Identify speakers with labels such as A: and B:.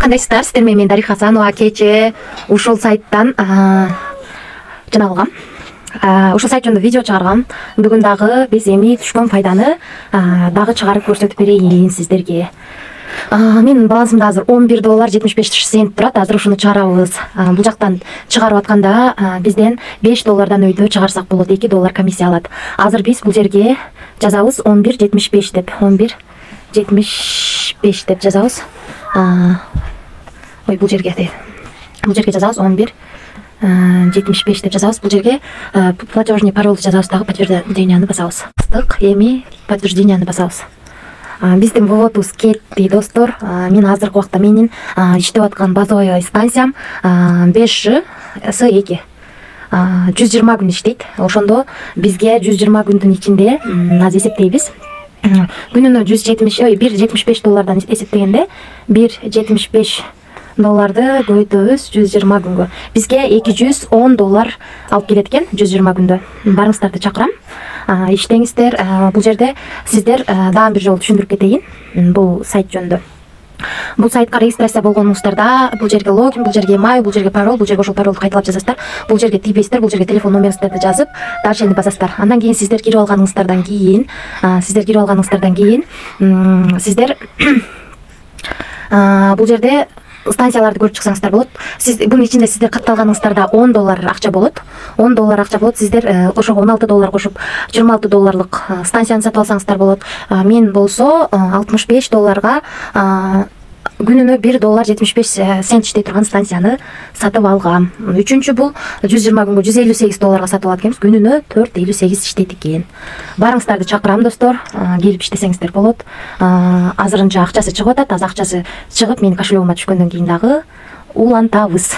A: Кандайсыздар, сиздер менен Дарих Хасанова. Кече ушул сайттан жана алгам. Ушул сайт жөнүндө видео чыгаргам. Бүгүн дагы биз эми түшкөн пайданы дагы чыгарып көрсөтүп берейин сиздерге. Менин балансымда азыр $11.75 турат. Азыр ушуну чыгарабыз. Бул жактан чыгарып атканда бизден $5 өйдө чыгарсак болот. $2 комиссия алат. Азыр биз бул жерге жазабыз 11.75 деп. 11.75 деп жазабыз. Бул жерге жазабыз 11.75 деп жазабыз. Бул жерге платежный паролду жазабыз, дагы подтвержденияны басабыз. Эми подтвержденияны басабыз. Биздин вводубуз кетти, достор. Мен азыркы убакта менин иштеп аткан базовый станциям 5G С2 120 күн иштейт. Ошондо бизге 120 күндүн ичинде азыр эсептейбиз. Күнүнө $1.75 эсептегенде $1.75 көбөйтөбүз 120 күнгө. Бизге $210 алып келет экен 120 күндө. Барыңыздарды чакырам. Иштеңиздер. Бул жерде сиздер дагы бир жолу түшүндүрүп кетейин. Бул сайт жөнүндө. Бул сайтка регистрация болгонуңуздарда бул жерге логин, бул жерге email, бул жерге пароль, бул жерге ошол паролду кайталап жазасыздар. Бул жерге тийбейсиздер, бул жерге телефон номериңиздерди жазып, дальше басасыздар. Андан кийин сиздер кирип алганыңыздардан кийин, сиздер бул жерде станцияларды көрүп чыксаңыздар болот. Сиз бунун ичинде сиздер катталганыңыздарда $10 акча болот. $10 акча болот. Сиздер ошого $16 кошуп $26 станцияны сатып алсаңыздар болот. Мен болсо $65 күнүнө $1.75 иштей турган станцияны сатып алгам. Үчүнчү бул 120 күнгө $158 сатып алат экенбиз. Күнүнө 4.58 иштейт экен. Барыңыздарды чакырам, достор. Келип иштесеңиздер болот. Азырынча акчасы чыгып атат. Акчасы чыгып менин кошелегиме түшкөндөн кийин дагы улантабыз.